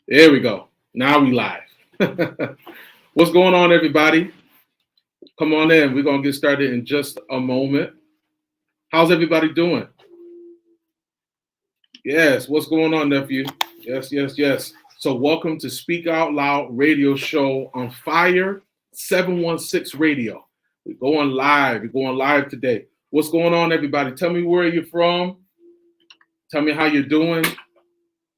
There we go. Now we live. What's going on, everybody? Come on in. We're going to get started in just a moment. How's everybody doing? Yes. What's going on, nephew? Yes, yes, yes. So, welcome to Speak Out Loud radio show on Fire 716 Radio. We're going live. We're going live today. What's going on, everybody? Tell me where you're from. Tell me how you're doing.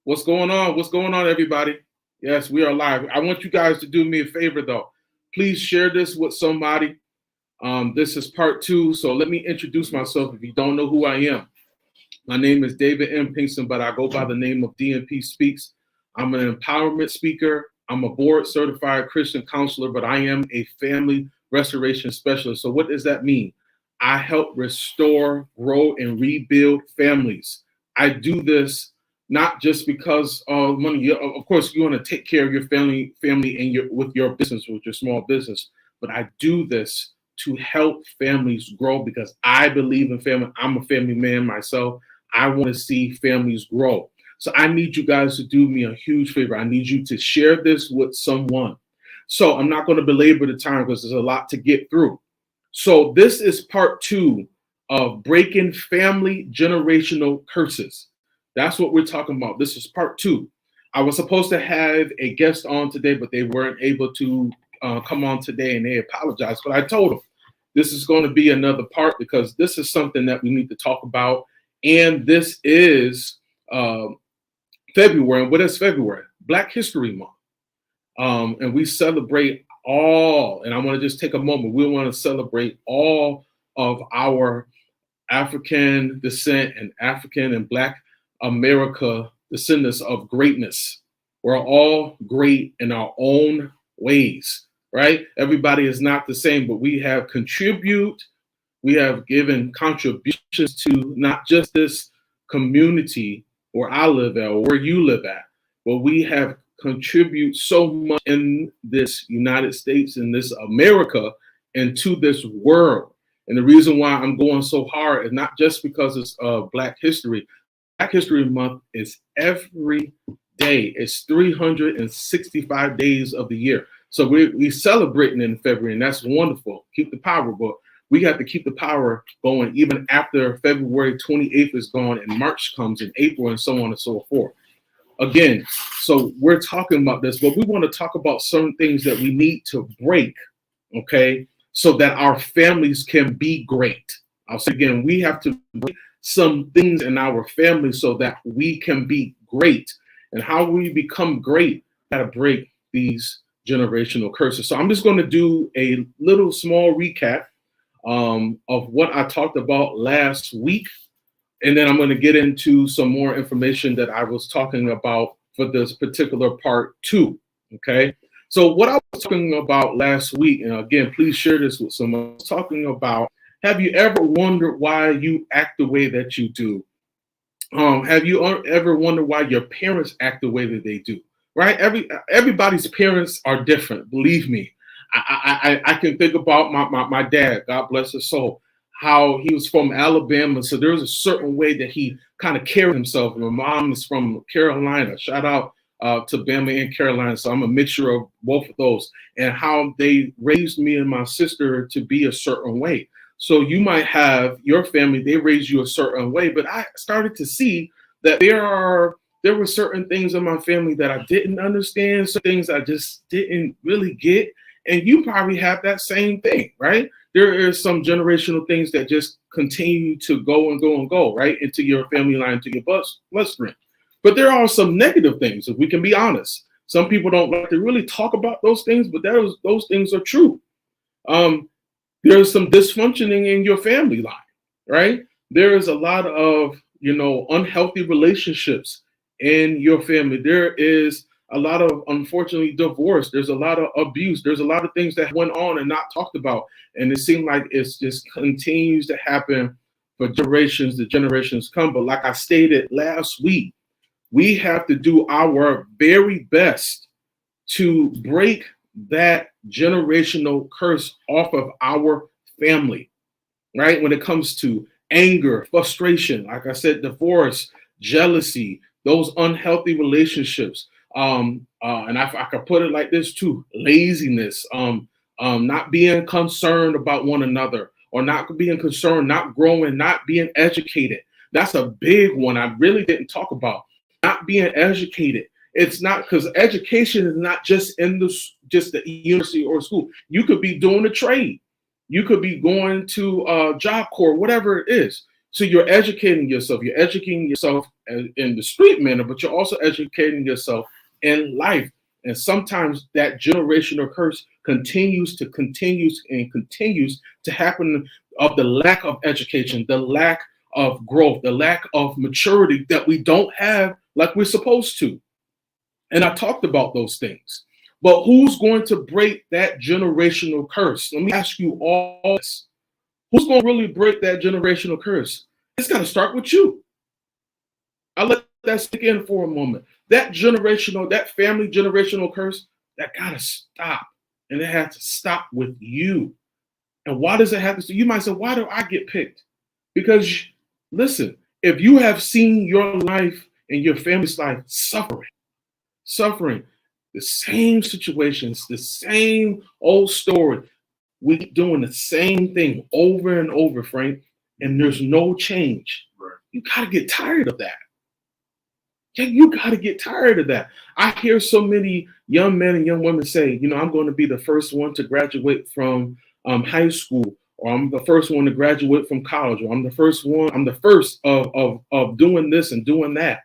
What's going on? What's going on, everybody? Yes, we are live. I want you guys to do me a favor, though. Please share this with somebody. This is part 2, so let me introduce myself if you don't know who I am. My name is David M. Pinkston, but I go by the name of DMP Speaks. I'm an empowerment speaker. I'm a board-certified Christian counselor, but I am a family restoration specialist. So what does that mean? I help restore, grow, and rebuild families. I do this not just because of money. Of course, you want to take care of your family and with your business, with your small business. But I do this to help families grow because I believe in family. I'm a family man myself. I want to see families grow. So I need you guys to do me a huge favor. I need you to share this with someone. So I'm not going to belabor the time because there's a lot to get through. So this is part 2 of breaking family generational curses. That's what we're talking about. This is part 2. I was supposed to have a guest on today, but they weren't able to come on today, and they apologized. But I told them this is going to be another part because this is something that we need to talk about. And this is February. And what is February? Black History Month. And we celebrate all, and I want to just take a moment. We want to celebrate all of our African descent and African and Black America descendants of greatness. We're all great in our own ways, right? Everybody is not the same, but we have given contributions to not just this community where I live at or where you live at, but we have contribute so much in this United States, in this America, and to this world. And the reason why I'm going so hard is not just because it's Black History. Black History Month is every day. It's 365 days of the year. So we're celebrating in February, and that's wonderful. Keep the power, but we have to keep the power going even after February 28th is gone and March comes in April and so on and so forth. Again, so we're talking about this, but we want to talk about some things that we need to break, okay, so that our families can be great. I'll say again, we have to break some things in our family so that we can be great. And how we become great, got to break these generational curses. So I'm just going to do a little small recap of what I talked about last week. And then I'm going to get into some more information that I was talking about for this particular part 2. Okay. So what I was talking about last week, and again, please share this with someone. I was talking about, have you ever wondered why you act the way that you do? Have you ever wondered why your parents act the way that they do? Right? Everybody's parents are different. Believe me. I can think about my dad, God bless his soul, how he was from Alabama. So there was a certain way that he kind of carried himself. My mom is from Carolina. Shout out to Bama and Carolina. So I'm a mixture of both of those, and how they raised me and my sister to be a certain way. So you might have your family, they raised you a certain way, but I started to see that there were certain things in my family that I didn't understand, some things I just didn't really get. And you probably have that same thing, right? There is some generational things that just continue to go and go and go, right? Into your family line, into your bloodstream. But there are some negative things, if we can be honest. Some people don't like to really talk about those things, but those things are true. There's some dysfunctioning in your family line, right? There is a lot of, unhealthy relationships in your family. There is a lot of, unfortunately, divorce. There's a lot of abuse. There's a lot of things that went on and not talked about. And it seems like it's just continues to happen for generations. The generations come. But like I stated last week, we have to do our very best to break that generational curse off of our family, right? When it comes to anger, frustration, like I said, divorce, jealousy, those unhealthy relationships. And I could put it like this too: laziness, not being concerned about one another, or not being concerned, not growing, not being educated. That's a big one I really didn't talk about. Not being educated. It's not, because education is not just in the university or school. You could be doing a trade. You could be going to Job Corps, whatever it is. So you're educating yourself. You're educating yourself in the street manner, but you're also educating yourself in life. And sometimes that generational curse continues to happen, of the lack of education, the lack of growth, the lack of maturity that we don't have like we're supposed to. And I talked about those things. But who's going to break that generational curse? Let me ask you all this. Who's going to really break that generational curse? It's got to start with you. I'll let that stick in for a moment. That family generational curse, that got to stop. And it has to stop with you. And why does it have to stop? You might say, why do I get picked? Because, listen, if you have seen your life and your family's life suffering, the same situations, the same old story, we keep doing the same thing over and over, Frank, and there's no change. You got to get tired of that. Yeah, you got to get tired of that. I hear so many young men and young women say, I'm going to be the first one to graduate from high school, or I'm the first one to graduate from college, or I'm the first of doing this and doing that.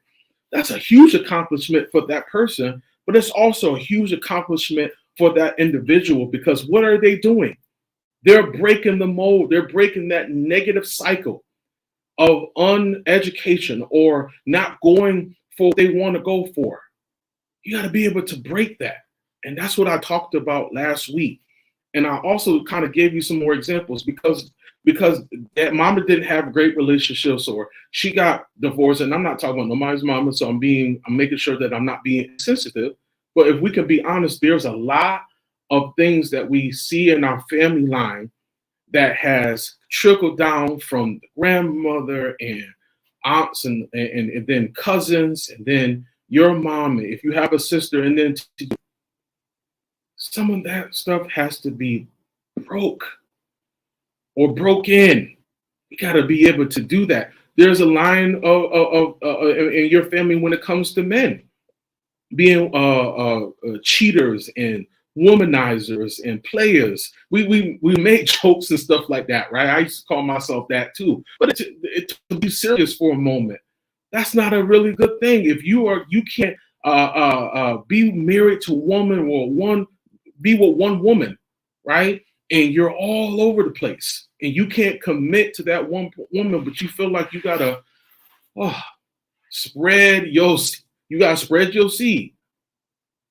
That's a huge accomplishment for that person, but it's also a huge accomplishment for that individual, because what are they doing? They're breaking the mold. They're breaking that negative cycle of uneducation or not going for what they want to go for. You got to be able to break that. And that's what I talked about last week. And I also kind of gave you some more examples because that mama didn't have great relationships, or she got divorced. And I'm not talking about nobody's mama, so I'm making sure that I'm not being sensitive. But if we can be honest, there's a lot of things that we see in our family line that has trickled down from the grandmother and aunts and then cousins, and then your mom, if you have a sister, and then some of that stuff has to be broken. You got to be able to do that. There's a line of in your family when it comes to men being cheaters and womanizers and players. We make jokes and stuff like that, right? I used to call myself that too. But to be serious for a moment, that's not a really good thing. If you can't be married to a woman, or be with one woman, right? And you're all over the place, and you can't commit to that one woman, but you feel like you gotta spread your seed,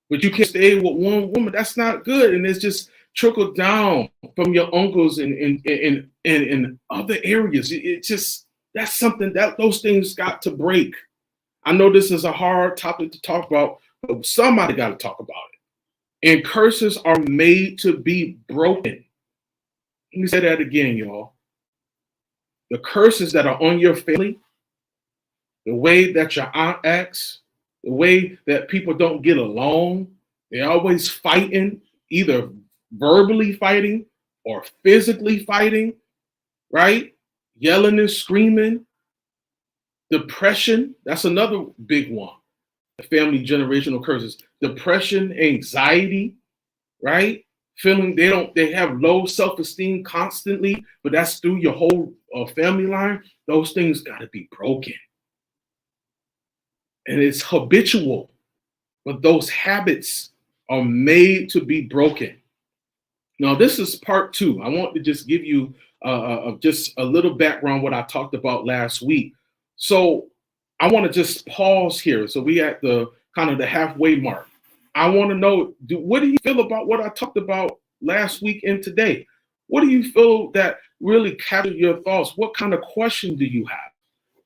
but you can't stay with one woman. That's not good, and it's just trickled down from your uncles and other areas. It just, that's something that those things got to break. I know this is a hard topic to talk about, but somebody got to talk about it. And curses are made to be broken. Let me say that again, y'all. The curses that are on your family, the way that your aunt acts, the way that people don't get along, they're always fighting, either verbally fighting or physically fighting, right? Yelling and screaming. Depression, that's another big one. The family generational curses. Depression, anxiety, right? Feeling they have low self-esteem constantly, but that's through your whole family line. Those things got to be broken. And it's habitual, but those habits are made to be broken. Now, this is part 2. I want to just give you just a little background what I talked about last week. So I want to just pause here. So we at the kind of the halfway mark. I want to know, what do you feel about what I talked about last week and today? What do you feel that really captured your thoughts? What kind of question do you have?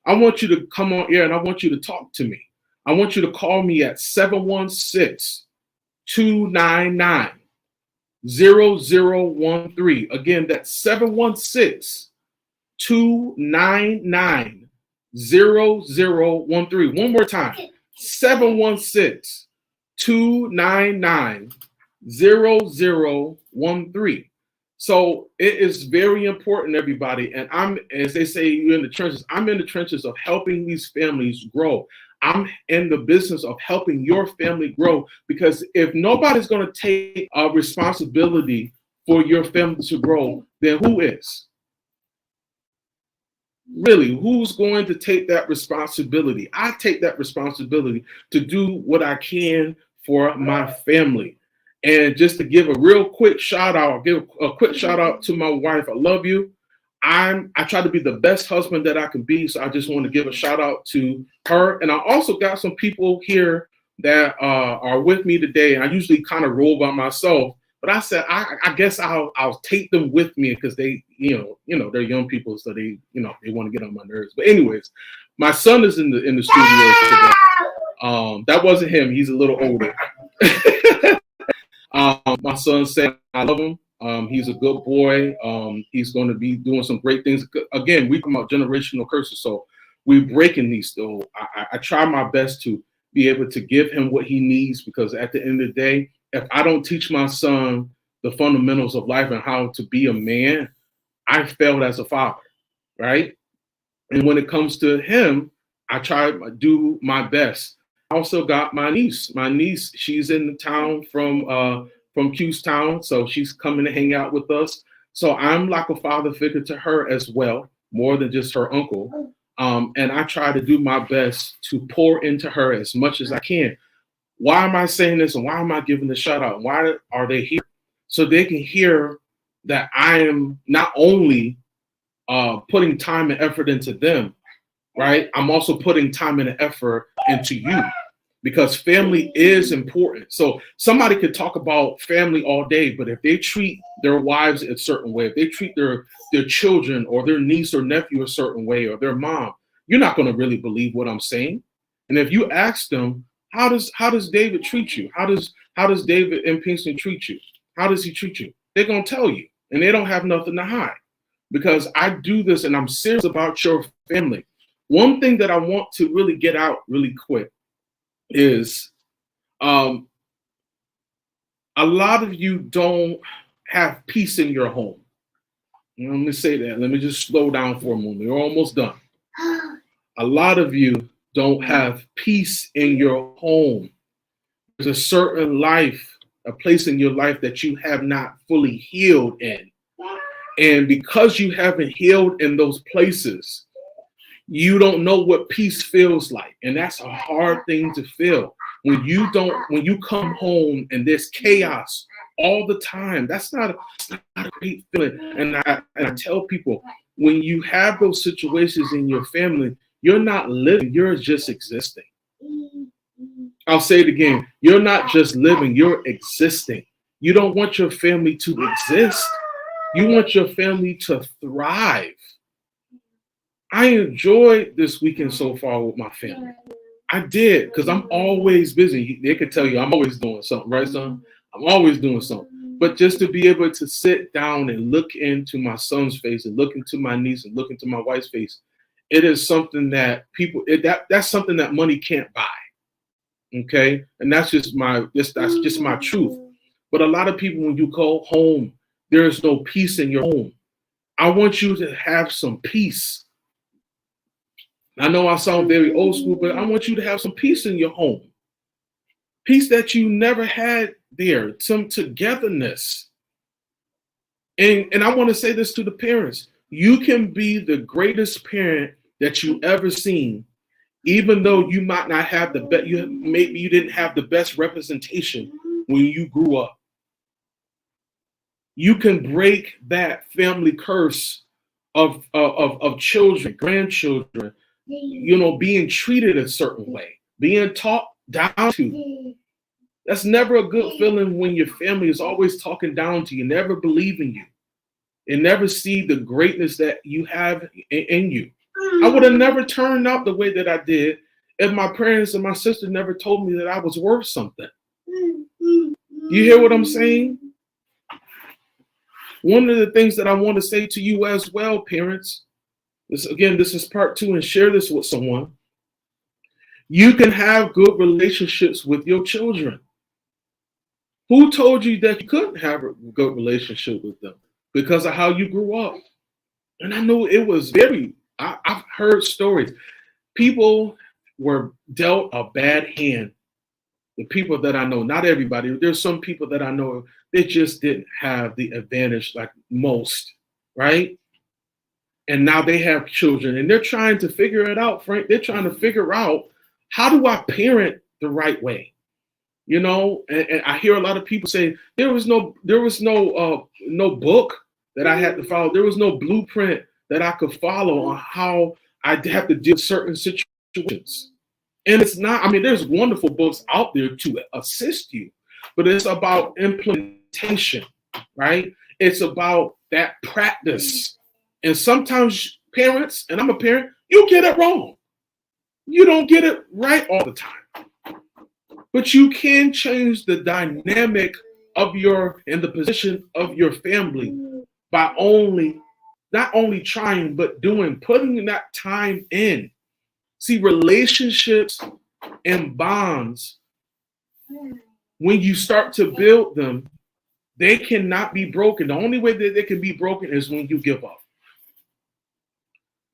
I want you to come on air and I want you to talk to me. I want you to call me at 716-299-0013. Again, that's 716-299-0013. One more time, 716 299-0013. So it is very important, everybody. And I'm, as they say, you're in the trenches. I'm in the trenches of helping these families grow. I'm in the business of helping your family grow, because if nobody's going to take responsibility for your family to grow, then who is? Really, who's going to take that responsibility? I take that responsibility to do what I can for my family. And just to give a real quick shout out, give a quick shout out to my wife. I love you. I try to be the best husband that I can be. So I just want to give a shout out to her. And I also got some people here that are with me today. I usually kind of roll by myself, but I said I guess I'll take them with me, because they, they're young people, so they want to get on my nerves. But anyways, my son is in the studio today. That wasn't him. He's a little older. My son said I love him. He's a good boy. He's going to be doing some great things. Again, we come out generational curses, so we're breaking these. So I try my best to be able to give him what he needs, because at the end of the day, if I don't teach my son the fundamentals of life and how to be a man, I failed as a father, right? And when it comes to him, I try to do my best. I also got my niece. My niece, she's in the town from Qstown, so she's coming to hang out with us. So I'm like a father figure to her as well, more than just her uncle. And I try to do my best to pour into her as much as I can. Why am I saying this, and why am I giving the shout out? Why are they here? So they can hear that I am not only putting time and effort into them, right? I'm also putting time and effort into you, because family is important. So somebody could talk about family all day, but if they treat their wives a certain way, if they treat their children or their niece or nephew a certain way, or their mom, you're not going to really believe what I'm saying. And if you ask them, how does David treat you? How does David in Pinkston treat you? How does he treat you? They're going to tell you, and they don't have nothing to hide, because I do this and I'm serious about your family. One thing that I want to really get out really quick is a lot of you don't have peace in your home. Let me say that. Let me just slow down for a moment. We're almost done. A lot of you don't have peace in your home. There's a certain life, a place in your life that you have not fully healed in. And because you haven't healed in those places, you don't know what peace feels like. And that's a hard thing to feel. When you come home and there's chaos all the time, that's not a great feeling. And I tell people, when you have those situations in your family, you're not living, you're just existing. I'll say it again. You're not just living, you're existing. You don't want your family to exist. You want your family to thrive. I enjoyed this weekend so far with my family. I did, because I'm always busy. They could tell you I'm always doing something, right, son? I'm always doing something. But just to be able to sit down and look into my son's face and look into my niece and look into my wife's face, it is something that that's something that money can't buy. Okay? And that's just my truth. But a lot of people, when you go home, there is no peace in your home. I want you to have some peace. I know I sound very old school, but I want you to have some peace in your home. Peace that you never had there, some togetherness. And I want to say this to the parents. You can be the greatest parent that you ever seen, even though you might not have the best, maybe you didn't have the best representation when you grew up. You can break that family curse of children, grandchildren, being treated a certain way, being talked down to. That's never a good feeling when your family is always talking down to you, never believing you, and never see the greatness that you have in you. I would have never turned out the way that I did if my parents and my sister never told me that I was worth something. You hear what I'm saying? One of the things that I want to say to you as well, parents, this is part 2, and share this with someone. You can have good relationships with your children. Who told you that you couldn't have a good relationship with them because of how you grew up? And I know it was I've heard stories. People were dealt a bad hand. The people that I know, not everybody, there's some people that I know, they just didn't have the advantage like most, right? And now they have children and they're trying to figure it out, Frank. They're trying to figure out, how do I parent the right way? You know, and I hear a lot of people say there was no book that I had to follow. There was no blueprint that I could follow on how I'd have to deal with certain situations. And it's not, I mean, there's wonderful books out there to assist you, but it's about implementation, right? It's about that practice. And sometimes parents, and I'm a parent, you get it wrong. You don't get it right all the time. But you can change the dynamic of the position of your family by not only trying, but putting that time in. See, relationships and bonds, when you start to build them, they cannot be broken. The only way that they can be broken is when you give up.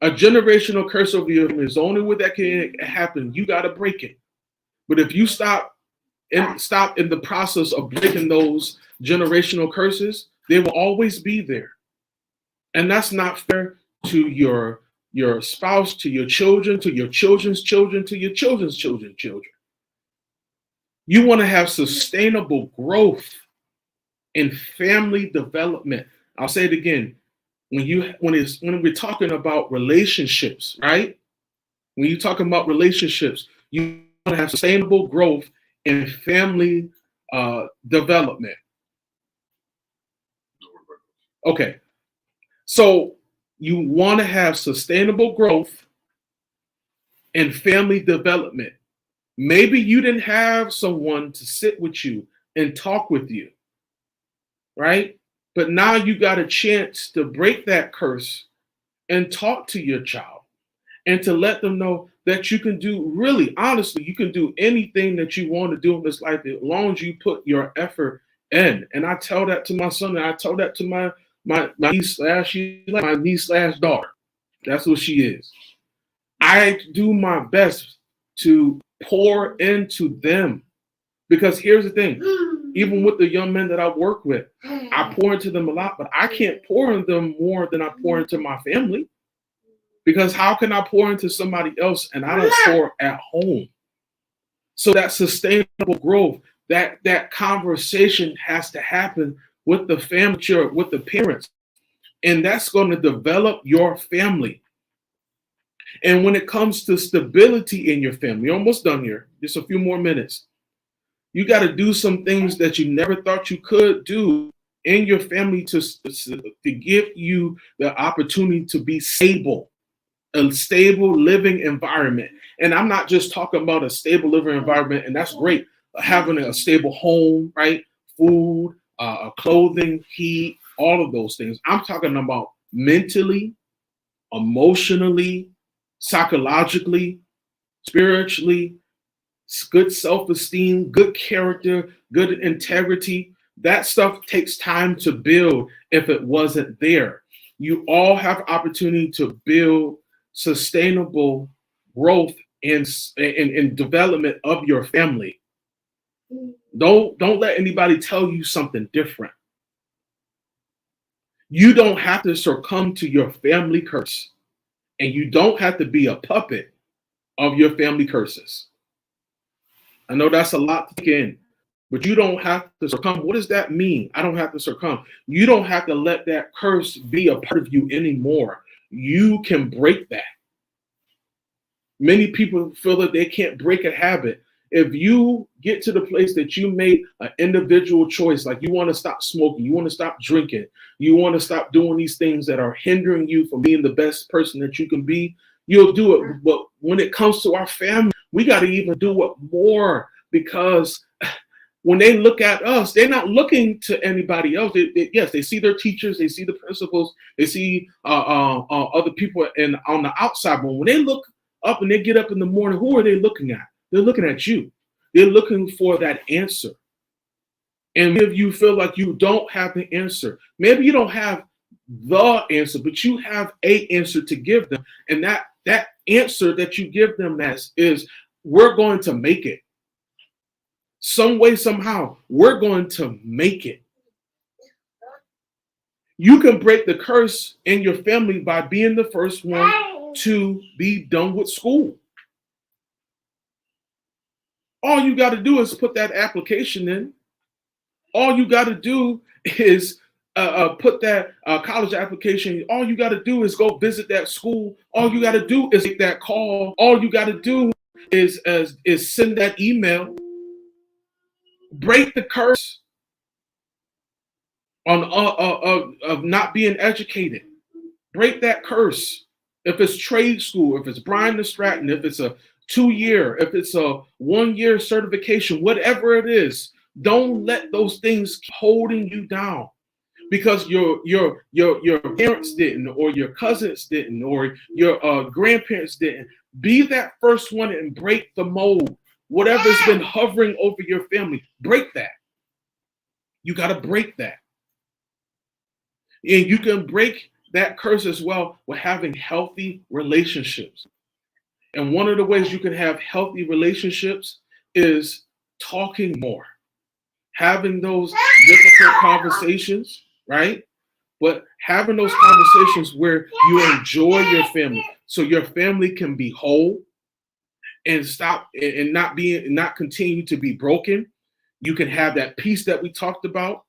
A generational curse over you is the only way that can happen. You got to break it. But if you stop in the process of breaking those generational curses, they will always be there. And that's not fair to your spouse, to your children, to your children's children, to your children's children's children. You want to have sustainable growth in family development. I'll say it again. When we're talking about relationships, right? When you're talking about relationships, you want to have sustainable growth in family development. Okay. So you want to have sustainable growth in family development. Maybe you didn't have someone to sit with you and talk with you, right? But now you got a chance to break that curse and talk to your child and to let them know that you can do, really, honestly, you can do anything that you want to do in this life as long as you put your effort in. And I tell that to my son, and I tell that to my niece slash daughter. That's what she is. I do my best to pour into them, because here's the thing. Even with the young men that I work with, I pour into them a lot, but I can't pour into them more than I pour into my family. Because how can I pour into somebody else and I don't pour at home? So that sustainable growth, that conversation has to happen with the family, with the parents. And that's going to develop your family. And when it comes to stability in your family, almost done here, just a few more minutes. You got to do some things that you never thought you could do in your family to give you the opportunity to be stable, a stable living environment. And I'm not just talking about a stable living environment, and that's great, having a stable home, right? Food, clothing, heat, all of those things. I'm talking about mentally, emotionally, psychologically, spiritually, good self-esteem, good character, good integrity. That stuff takes time to build if it wasn't there. You all have opportunity to build sustainable growth and development of your family. Don't let anybody tell you something different. You don't have to succumb to your family curse, and you don't have to be a puppet of your family curses. I know that's a lot to take in, but you don't have to succumb. What does that mean? I don't have to succumb. You don't have to let that curse be a part of you anymore. You can break that. Many people feel that they can't break a habit. If you get to the place that you made an individual choice, like you want to stop smoking, you want to stop drinking, you want to stop doing these things that are hindering you from being the best person that you can be, you'll do it. But when it comes to our family, we got to even do it more, because when they look at us, they're not looking to anybody else. Yes, they see their teachers, they see the principals, they see other people on the outside. But when they look up and they get up in the morning, who are they looking at? They're looking at you. They're looking for that answer. And if you feel like you don't have the answer, maybe you don't have the answer, but you have a answer to give them. And that answer that you give them is we're going to make it. Some way, somehow, we're going to make it. You can break the curse in your family by being the first one to be done with school. All you got to do is put that application in. All you got to do is put that college application. All you got to do is go visit that school. All you got to do is make that call. All you got to do is send that email. Break the curse of not being educated. Break that curse. If it's trade school, if it's Brian the Stratton, if it's a 2-year, if it's a 1-year certification, whatever it is, don't let those things keep holding you down because your parents didn't, or your cousins didn't, or your grandparents didn't. Be that first one and break the mold. Whatever's been hovering over your family, break that. You got to break that. And you can break that curse as well with having healthy relationships. And one of the ways you can have healthy relationships is talking more, having those difficult conversations, right? But having those conversations where you enjoy your family so your family can be whole and stop and not continue to be broken. You can have that peace that we talked about.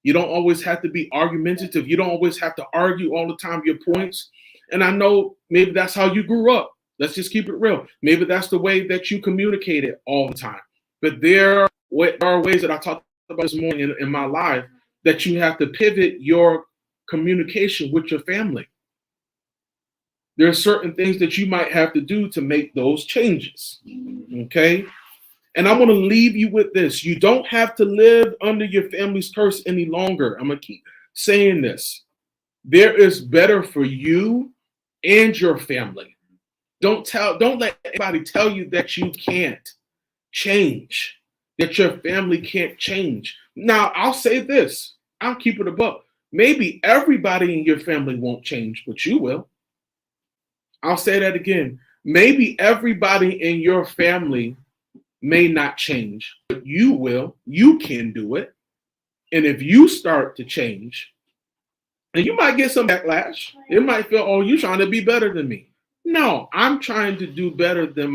You don't always have to be argumentative. You don't always have to argue all the time your points. And I know maybe that's how you grew up. Let's just keep it real. Maybe that's the way that you communicated all the time. But there are ways that I talked about this morning in my life that you have to pivot your communication with your family. There are certain things that you might have to do to make those changes. Okay? And I want to leave you with this. You don't have to live under your family's curse any longer. I'm going to keep saying this. There is better for you and your family. Don't let anybody tell you that you can't change, that your family can't change. Now, I'll say this. I'll keep it above. Maybe everybody in your family won't change, but you will. I'll say that again. Maybe everybody in your family may not change, but you will. You can do it. And if you start to change, and you might get some backlash. It might feel, oh, you're trying to be better than me. No, I'm trying to do better than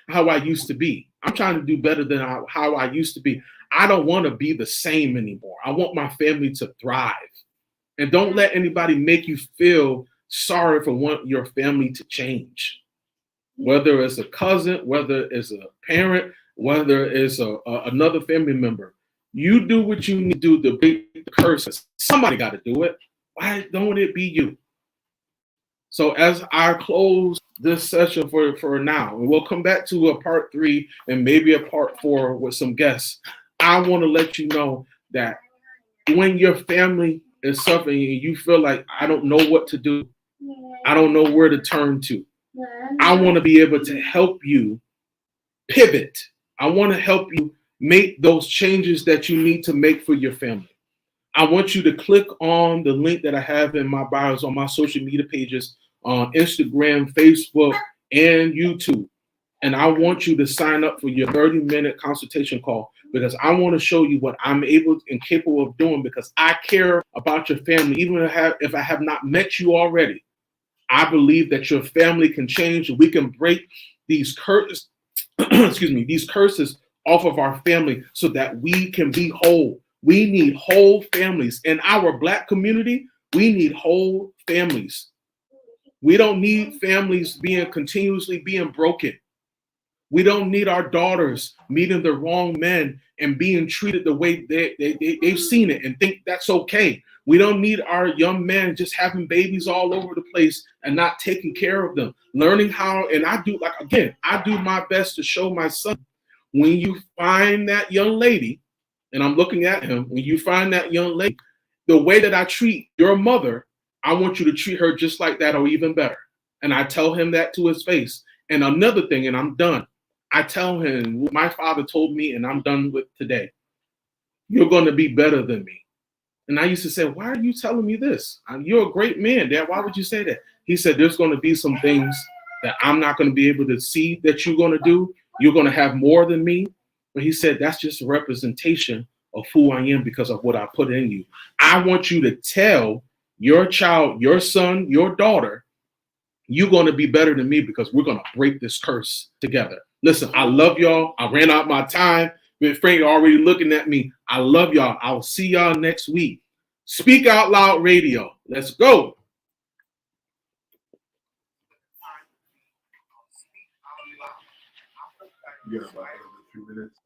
how I used to be. I'm trying to do better than how I used to be. I don't want to be the same anymore. I want my family to thrive. And don't let anybody make you feel sorry for wanting your family to change. Whether it's a cousin, whether it's a parent, whether it's another family member. You do what you need to do to break the curses. Somebody got to do it. Why don't it be you? So as I close this session for now, and we'll come back to a part 3 and maybe a part 4 with some guests, I want to let you know that when your family is suffering and you feel like, I don't know what to do, I don't know where to turn to, I want to be able to help you pivot. I want to help you make those changes that you need to make for your family. I want you to click on the link that I have in my bios on my social media pages on Instagram, Facebook, and YouTube. And I want you to sign up for your 30-minute consultation call because I want to show you what I'm able and capable of doing because I care about your family. Even if I have not met you already, I believe that your family can change and we can break these curses, these curses off of our family so that we can be whole. We need whole families. In our Black community, we need whole families. We don't need families continuously being broken. We don't need our daughters meeting the wrong men and being treated the way they've seen it and think that's okay. We don't need our young men just having babies all over the place and not taking care of them. Learning how, and I do my best to show my son, when you find that young lady, and I'm looking at him, when you find that young lady, the way that I treat your mother, I want you to treat her just like that or even better. And I tell him that to his face. And another thing, and I'm done, I tell him what my father told me, and I'm done with today. you're going to be better than me. And I used to say, why are you telling me this? You're a great man, Dad. Why would you say that? He said, there's going to be some things that I'm not going to be able to see that you're going to do. You're going to have more than me. But he said, that's just a representation of who I am because of what I put in you. I want you to tell your child, your son, your daughter, you're going to be better than me because we're going to break this curse together. Listen, I love y'all. I ran out my time. Frank already looking at me. I love y'all. I'll see y'all next week. Speak Out Loud Radio. Let's go. You got about 2 minutes.